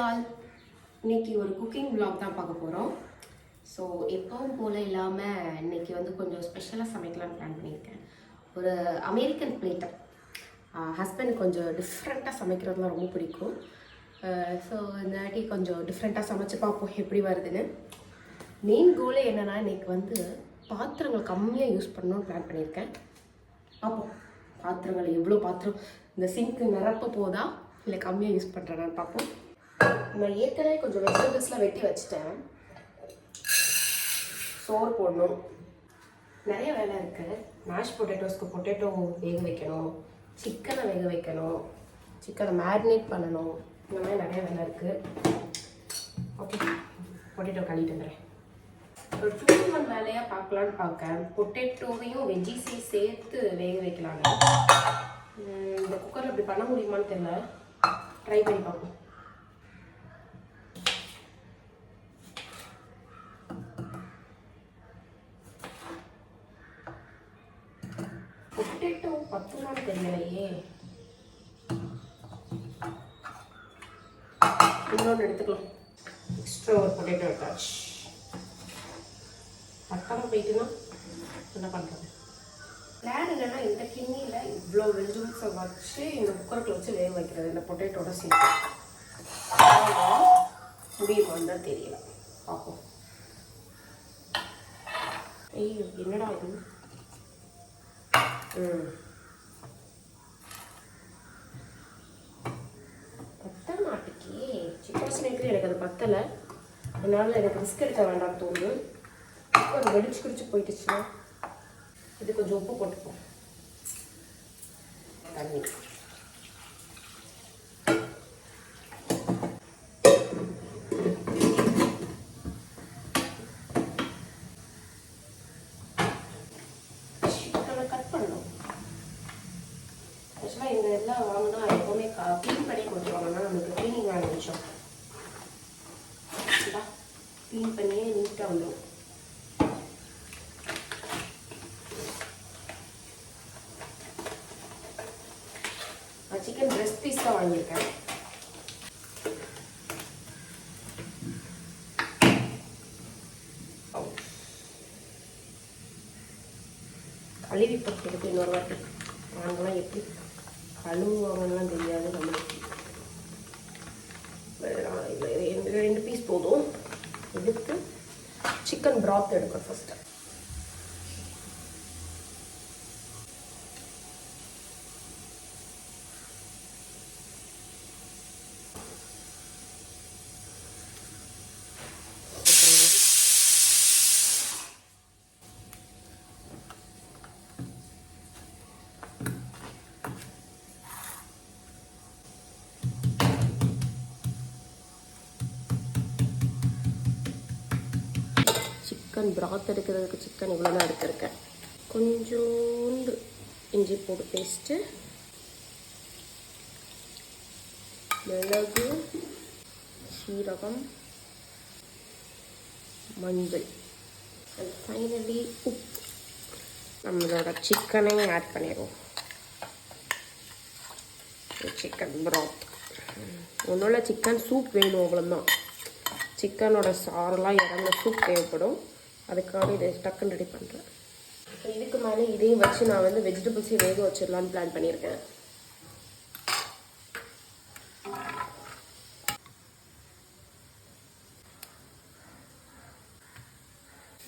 All, இன்னைக்கு ஒரு cooking vlog தான் பார்க்க போகிறோம். ஸோ எப்பவும் போல் இல்லாமல் இன்னைக்கு வந்து கொஞ்சம் ஸ்பெஷலாக சமைக்கலாம்னு பிளான் பண்ணியிருக்கேன். ஒரு அமெரிக்கன் பிளேட்டை ஹஸ்பண்ட் கொஞ்சம் டிஃப்ரெண்ட்டாக சமைக்கிறதுலாம் ரொம்ப பிடிக்கும். ஸோ இந்த வாட்டி கொஞ்சம் டிஃப்ரெண்ட்டாக சமைச்சு பார்ப்போம் எப்படி வருதுன்னு. மெயின் கோலே என்னென்னா இன்னைக்கு வந்து பாத்திரங்கள் கம்மியாக யூஸ் பண்ணணும்னு பிளான் பண்ணியிருக்கேன். பார்ப்போம் பாத்திரங்கள் எவ்வளோ பாத்திரம் இந்த சிங்க்கு நிரப்ப போதா இல்லை கம்மியாக யூஸ் பண்ணுறேன்னு பார்ப்போம். நான் ஏற்கனவே கொஞ்சம் வெஜிடபிள்ஸ்லாம் வெட்டி வச்சுட்டேன். சோறு போடணும், நிறைய வேலை இருக்குது. மேஷ் பொட்டேட்டோஸ்க்கு பொட்டேட்டோ வேக வைக்கணும், சிக்கனை வேக வைக்கணும், சிக்கனை மேரினேட் பண்ணணும், இந்த மாதிரி நிறைய வேலை இருக்குது. ஓகே, பொட்டேட்டோ கழிட்டு வந்துடுறேன். ஒரு 2 வேலையாக பார்க்கலான்னு பார்க்கேன். பொட்டேட்டோவையும் வெஜ்ஜீஸையும் சேர்த்து வேக வைக்கலான்னு. இந்த குக்கரில் இப்படி பண்ண முடியுமான்னு தெரியல, ட்ரை பண்ணி பார்ப்போம். பொட்டேட்டோ பத்துமான்னு தெரியலையே, இன்னொன்று எடுத்துக்கலாம். எக்ஸ்ட்ரா ஒரு பொட்டேட்டோ எடுத்தாச்சு. பட்டாமல் போயிட்டுன்னா என்ன பண்ணுறது? பிளான் என்னென்னா இந்த கிண்ணியில் இவ்வளோ வெஜிடபிள்ஸை வச்சு இந்த குக்கருக்குள்ள வச்சு வேக வைக்கிறது, இந்த பொட்டேட்டோட சேர்த்து. முடியுமான்னு தான் தெரியல, பார்ப்போம். ஐயோ என்னடா இது? பத்த மாட்டுக்கு சிக்கன் ஸ்னேக்கு எனக்கு அது பத்தலை. அதனால எனக்கு ரிஸ்க் எடுக்க வேண்டாம் தோணுது. அது வெடிச்சு குடிச்சு போயிட்டுச்சுன்னா இது கொஞ்சம் உப்பு போட்டுப்போம். தண்ணி இந்த இதெல்லாம் வாங்கினா எப்போவுமே க்ளீன் பண்ணி கொடுத்துருவாங்கன்னா நமக்கு க்ளீனிங் வேலை நிமிஷம் க்ளீன் பண்ணியே நீட்டாக வந்துடும். நான் சிக்கன் பிரெஸ்ட் பீஸ் தான் வாங்கியிருக்கேன். கழுவி போட்டு இன்னொரு வாட்டி வாங்கலாம். எப்படி கழுவுவாங்கலாம் தெரியாது நம்மளுக்கு. 2 பீஸ் போதும். எடுத்து சிக்கன் பிராத் எடுக்கணும் ஃபஸ்ட்டு. சிக்கன் பிராத் எடுக்கிறதுக்கு சிக்கன் இவ்வளோ தான் எடுத்திருக்கேன். கொஞ்சோண்டு இஞ்சி பூண்டு பேஸ்ட்டு, மிளகு, சீரகம், மஞ்சள், அண்ட் ஃபைனலி உப்பு. நம்மளோட சிக்கனை ஆட் பண்ணிடுவோம். சிக்கன் பிராத் ஒன்றும் இல்லை, சிக்கன் சூப் வேணும் அவ்வளோதான். சிக்கனோட சாரெல்லாம் இறங்க சூப் தேவைப்படும். அதுக்காக இதை டக்குன்னு ரெடி பண்ணுறேன். இதுக்கு மேலே இதையும் வச்சு நான் வந்து வெஜிடபிள்ஸையும் வேக வச்சிடலான்னு பிளான் பண்ணியிருக்கேன்.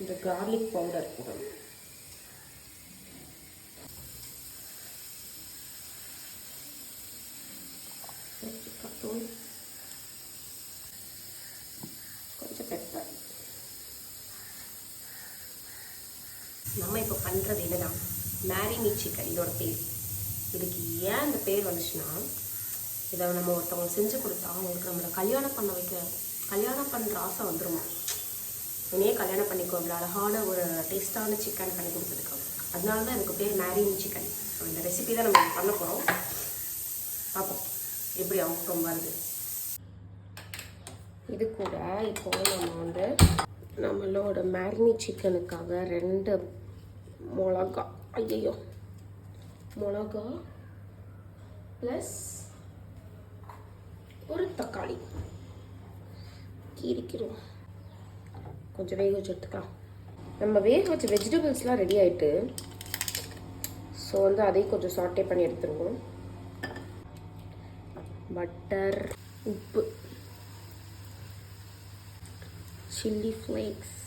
இந்த கார்லிக் பவுடர் போடணும். கொஞ்சம் பெப்பர். நம்ம இப்போ பண்ணுறது என்னதான் மேரினேட் சிக்கன், இதோட பேர். இதுக்கு ஏன் இந்த பேர் வந்துச்சுன்னா, இதை நம்ம ஒருத்தவங்க செஞ்சு கொடுத்தா அவங்களுக்கு நம்மளை கல்யாணம் பண்ணுற ஆசை வந்துருமா. என்னையே கல்யாணம் பண்ணிக்கோ, இவ்வளோ அழகான ஒரு டேஸ்டான சிக்கன் பண்ணி கொடுத்துருக்கோம். அதனால தான் இதுக்கு பேர் மேரினேட் சிக்கன். ஸோ இந்த ரெசிபி தான் நம்ம பண்ண போகிறோம். பார்ப்போம் எப்படி அவுட்கம் வருது. இது கூட இப்போ நம்ம வந்து நம்மளோட மேரினேட் சிக்கனுக்காக 2 மிளகா, ஐயோ மிளகா ப்ளஸ் ஒரு தக்காளி கீரிக்கிறோம். கொஞ்சம் வேக வச்சு எடுத்துக்கலாம். நம்ம வேக வச்ச வெஜிடபிள்ஸ்லாம் ரெடி ஆகிட்டு, ஸோ வந்து அதையும் கொஞ்சம் சாட்டே பண்ணி எடுத்துருவோம். பட்டர், உப்பு, சில்லி ஃப்ளேக்ஸ்,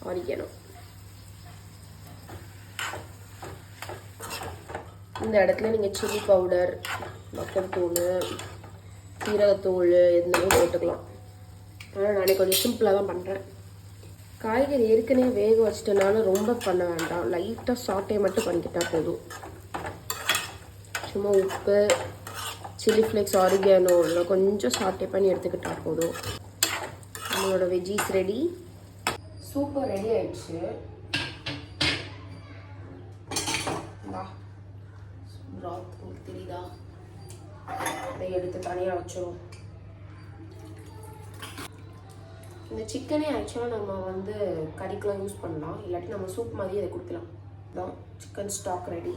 ஆரிகனோ. இந்த இடத்துல நீங்கள் சில்லி பவுடர், மட்டன் தூள், சீரகத்தூள் எதுனாலும் போட்டுக்கலாம். ஆனால் நான் கொஞ்சம் சிம்பிளாக தான் பண்ணுறேன். காய்கறி ஏற்கனவே வேக வச்சிட்டனால ரொம்ப பண்ண வேண்டாம். லைட்டாக சாட்டே மட்டும் பண்ணிக்கிட்டால் போதும். சும்மா உப்பு, சில்லி ஃப்ளேக்ஸ், ஆரிகனோவில் கொஞ்சம் சாட்டே பண்ணி எடுத்துக்கிட்டால் போதும். நம்மளோட வெஜ்ஜீஸ் ரெடி. சூப்பர் ரெடி ஆயிடுச்சு. ப்ராத் உங்களுக்கு தெரியுதா? அதை எடுத்து தனியாக வச்சிடும். இந்த சிக்கனே ஆக்சுவலாக நம்ம வந்து கறிக்கெலாம் யூஸ் பண்ணலாம், இல்லாட்டி நம்ம சூப் மாதிரி அதை கொடுக்கலாம். தான் சிக்கன் ஸ்டாக் ரெடி.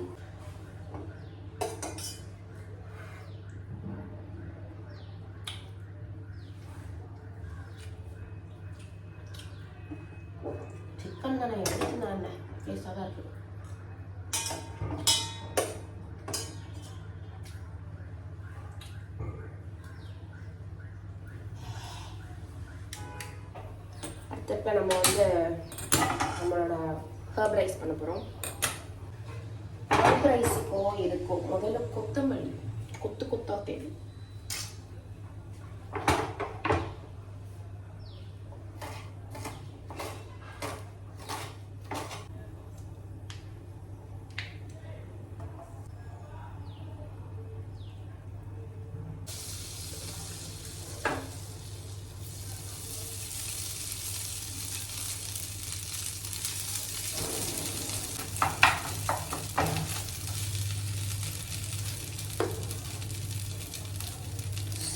சிக்கன் தானே எடுத்து நான் என்ன டேஸ்டாக தான் இருக்குது. இப்போ நம்ம வந்து நம்மளோட ஹர்ப் ரைஸ் பண்ண போகிறோம். ஹர்ப் ரைஸுக்கோ இருக்கும் முதல்ல கொத்தமல்லி கொத்தா தேவை.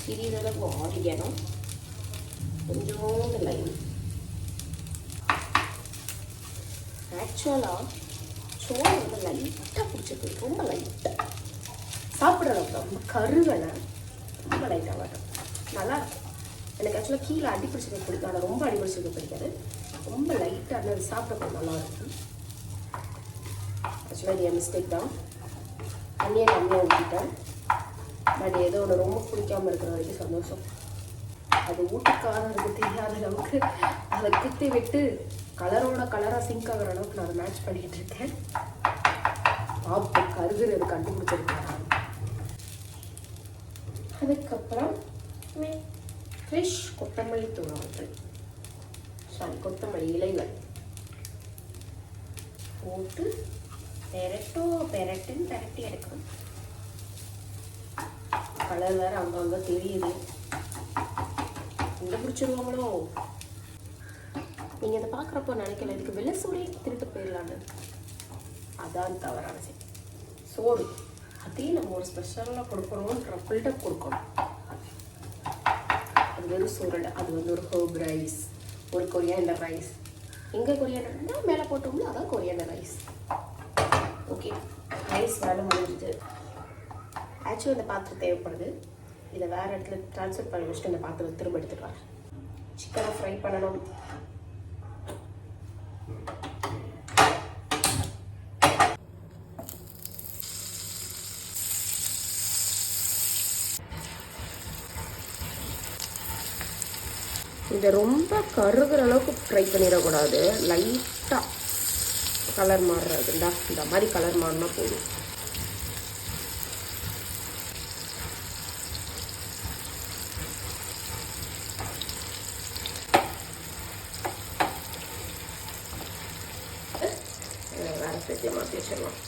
சிறிதளவு ஆரிகனோ, கொஞ்சோண்டு லைம். ஆக்சுவலாக சோளம் வந்து லைட்டாக பிடிச்சிருக்கு, ரொம்ப லைட்டாக சாப்பிட்ற அளவுக்கு. ரொம்ப கருகலை, ரொம்ப லைட்டாக வரும், நல்லா இருக்கும். எனக்கு ஆக்சுவலாக கீழே அடி பிடிச்சிருக்க பிடிக்கும், ஆனால் ரொம்ப அடி பிடிச்சிருக்க பிடிக்காது. ரொம்ப லைட்டாக அது சாப்பிட நல்லா இருக்கும். ஆக்சுவலாக இது என் மிஸ்டேக் தான், தண்ணியை கம்மியாக ஊற்றிட்டேன். பட் ஏதோ ஒன்று ரொம்ப பிடிக்காமல் இருக்கிற வரைக்கும் சந்தோஷம். அது ஊட்டிக்காரருக்கு தெரியாத அளவுக்கு அதை குத்தி விட்டு கலரோட கலராக சிங்க் ஆகிற அளவுக்கு நான் அதை மேட்ச் பண்ணிக்கிட்டு இருக்கேன். பாப்பு கருகுறது கண்டுபிடிச்சிருக்கேன். அதுக்கப்புறம் ஃப்ரெஷ் கொத்தமல்லி தூள், கொத்தமல்லி இலைகள் போட்டு பெரட்டுன்னு பெரட்டி எடுக்கணும். கலர் வேறு அங்கங்கே தெரியுது, எங்கே பிடிச்சிருவாங்களோ. நீங்கள் இதை பார்க்குறப்போ நினைக்கல இதுக்கு வெள்ளை சோறே திருட்டு போயிடலான்னு. அதான் தவறான செய்தி. சோறு அதையும் நம்ம ஒரு ஸ்பெஷலாக கொடுக்கணுன்ற பில்டப் கொடுக்கணும். அது வெறும் சோறு, அது வந்து ஒரு ஹர்ப் ரைஸ், ஒரு கொரியாண்டர் ரைஸ். எங்கே கொரியாண்டர்னா மேலே போட்டோம்ல, அதான் கொரியாண்டர் ரைஸ். ஓகே, ரைஸ் வேலை முடிஞ்சுது. ஆக்சுவலி இந்த பாத்திரம் தேவைப்படுது, இதை வேறு இடத்துல ட்ரான்ஸ்ஃபர் பண்ணி வச்சுட்டு இந்த பாத்திரம் திரும்ப எடுத்துட்டு வரேன். சிக்கனை ஃப்ரை பண்ணணும். இதை ரொம்ப கருகிற அளவுக்கு ஃப்ரை பண்ணிடக்கூடாது, லைட்டாக கலர் மாறுறதுண்டா, இந்த மாதிரி கலர் மாறினா போதும். மாற்றி வச்சிடலாம்.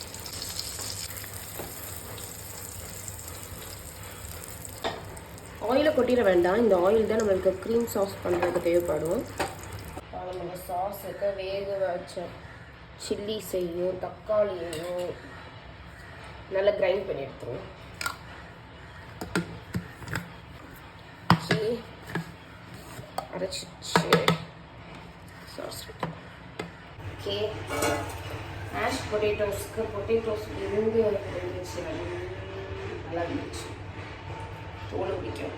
ஆயிலை கொட்டிட வேண்டாம், இந்த ஆயில் தான் நம்மளுக்கு க்ரீம் சாஸ் பண்ணுறதுக்கு தேவைப்படும். நம்ம சாஸுக்கு வேக வச்ச சில்லிஸையும் தக்காளியையும் நல்லா கிரைண்ட் பண்ணி எடுத்துருவோம். அரைச்சிச்சு சாஸ் ரெடி. ஓகே, மேஷ் பொட்டேட்டோஸ்க்கு பொட்டேட்டோஸ் இருந்து இருந்துச்சு, நல்லா இருந்துச்சு, தோல் பிடிக்கும்.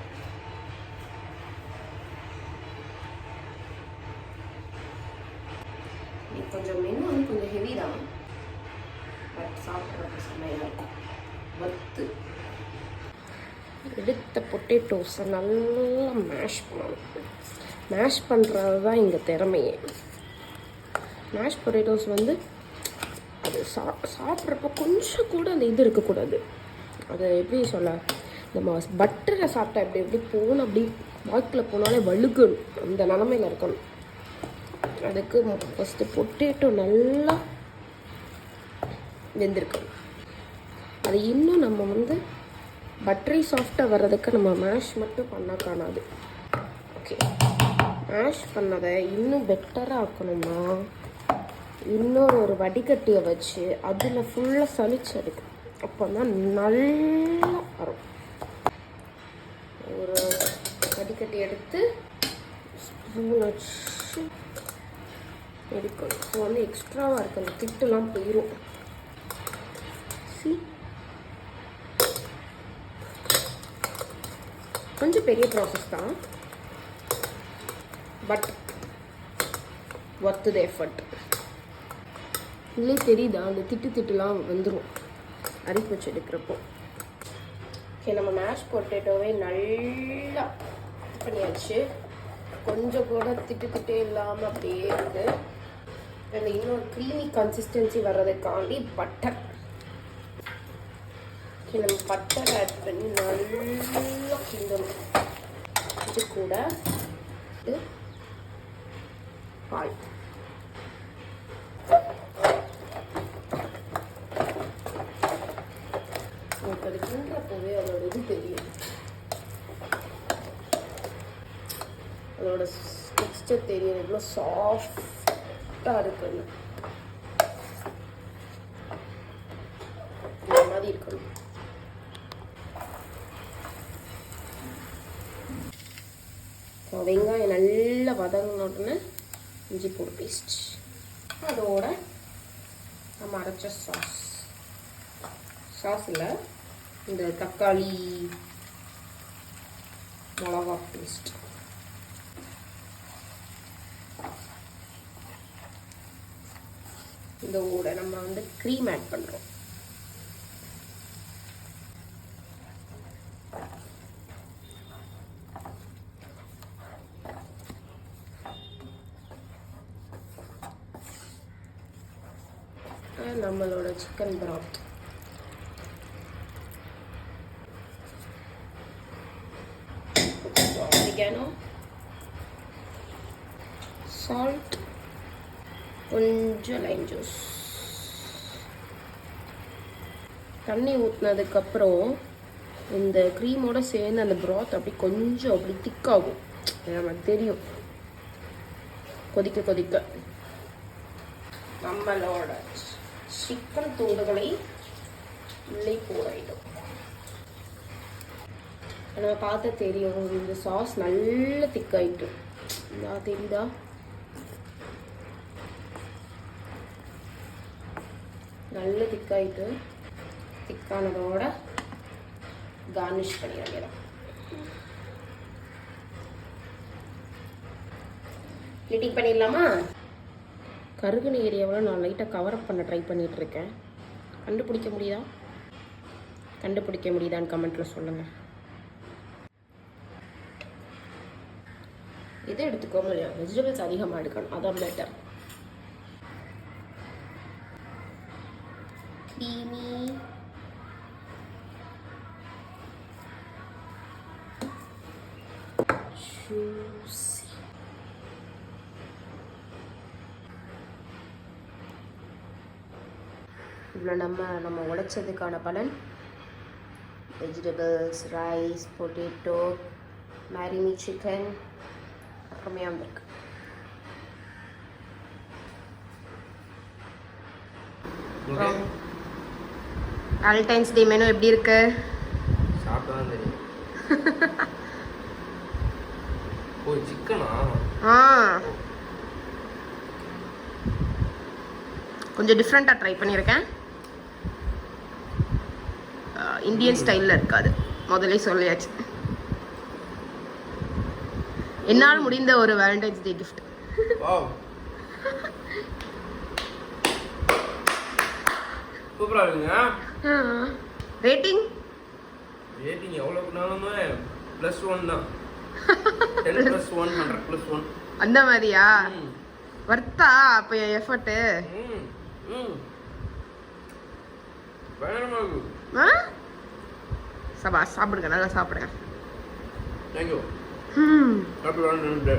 கொஞ்சம் மெனு வந்து கொஞ்சம் ஹெவி தான், பட் சாப்பிட்றது சமையல் இருக்கும். வத்து எடுத்த பொட்டேட்டோஸை நல்லா மேஷ் பண்ணணும். மேஷ் பண்ணுறது தான் இங்கே திறமையே. மேஷ் பொட்டேட்டோஸ் வந்து அது சாப்பிட்றப்போ கொஞ்சம் கூட அந்த இது இருக்கக்கூடாது. அதை எப்படி சொல்ல, நம்ம பட்டரை சாப்பிட்டா எப்படி போகணும், அப்படி வாக்கில் போனாலே வழுக்கணும், அந்த நிலமையில் இருக்கணும். அதுக்கு ஃபஸ்ட்டு பொட்டேட்டோ நல்லா வெந்திருக்கணும். அது இன்னும் நம்ம வந்து பட்டரி சாஃப்டாக வர்றதுக்கு நம்ம மேஷ் மட்டும் பண்ணால் காணாது. ஓகே, மேஷ் பண்ணதை இன்னும் பெட்டராக ஆக்கணும்னா இன்னொரு வடிகட்டியை வச்சு அதில் ஃபுல்லாக சளிச்சு எடுக்கும். அப்போ தான் நல்லா வரும். ஒரு வடிகட்டி எடுத்து ஸ்பூன் வச்சு எடுக்கணும். ஸோ வந்து எக்ஸ்ட்ராவாக இருக்குது, அந்த திட்டுலாம் போயிடும். கொஞ்சம் பெரிய ப்ராசஸ் தான், பட் ஒர்த் தி எஃபர்ட். இதுலேயே தெரியுதா அந்த திட்டுலாம் வந்துடும் அரிப்பு வச்சு எடுக்கிறப்போ. ஓகே, நம்ம மேஷ் பொட்டேட்டோவே நல்லா பண்ணியாச்சு. கொஞ்சம் கூட திட்டு இல்லாமல் அப்படியே இருக்குது. அதில் இன்னொரு க்ரீமி கன்சிஸ்டன்சி வர்றதுக்காண்டி பட்டர். ஓகே, நம்ம பட்டர் ஆட் பண்ணி நல்லா கிண்டணும். இது கூட பால். உங்களுக்கு அது கிண்டுறப்போவே அதோட இது தெரியும், அதோட டெக்ஸ்டர் தெரியும், எவ்வளோ சாஃப்டாக இருக்குன்னு. இந்த மாதிரி இருக்கணும். வெங்காயம் நல்லா வதங்கினோடனே இஞ்சி பூண்டு பேஸ்ட், அதோட நம்ம அரைச்ச சாஸில் இந்த தக்காளி மிளகா பேஸ்ட், இதோட நம்ம வந்து க்ரீம் ஆட் பண்ணுறோம். நம்மளோட சிக்கன் பிராத், ஆரிகானோ, சால்ட், கொஞ்சம் லைம் ஜூஸ். தண்ணி ஊற்றினதுக்கப்புறம் இந்த க்ரீமோட சேர்ந்து அந்த பிராத் அப்படி கொஞ்சம் அப்படி திக்காகும், நமக்கு தெரியும். கொதிக்க நம்மளோட சிக்கன் துண்டுகளை உள்ளே போயிடும். நம்ம பார்த்து தெரியும், இந்த சாஸ் நல்ல திக்காயிட்டு தெரியுதா? நல்ல திக்காயிட்டு, திக்கானதோட கார்னிஷ் பண்ணி வைக்கிறோம். லிட்டிங் பண்ணிடலாமா? கருகுன ஏரியாவில் நான் லைட்டாக கவரப் பண்ண ட்ரை பண்ணிகிட்ருக்கேன். கண்டுபிடிக்க முடியுதான்னு கமெண்ட்டில் சொல்லுங்கள். இதை எடுத்துக்கோங்க, இல்லையா வெஜிடபிள்ஸ் அதிகமாக எடுக்கணும், அதான் பெட்டர். Creamy juicy. இவ்வளோ நம்ம உடைச்சதுக்கான பலன் வெஜிடபிள்ஸ், ரைஸ், பொட்டேட்டோ, மேரினி சிக்கன் அருமையாக வந்திருக்கு. வேலண்டைன்ஸ் டே மெனு எப்படி இருக்கு? சாப்பிட்டா தெரியும். ஓ, சிக்கனா? கொஞ்சம் டிஃப்ரெண்ட்டாக ட்ரை பண்ணியிருக்கேன். இந்தியன் ஸ்டைலில் இருக்காது, முதல்ல சொல்லியாச்சு. என்னால் முடிந்த ஒரு வேலண்டைன்ஸ் டே கிஃப்ட். சூப்பராக இருக்குங்க. ரேட்டிங் ரேட்டிங் எவ்வளோ பண்ணாலுமே +1 தான். 10+1 100+1. அந்த மாதிரியா? வர்த்தா அப்போ எஃபர்ட்டு? பயங்கரமாக இருக்கு. சபா சாப்பிடுங்க, நல்லா சாப்பிடுங்க. தேங்க்யூ. ம் ஹாப்பி வேலண்டைன்ஸ் டே.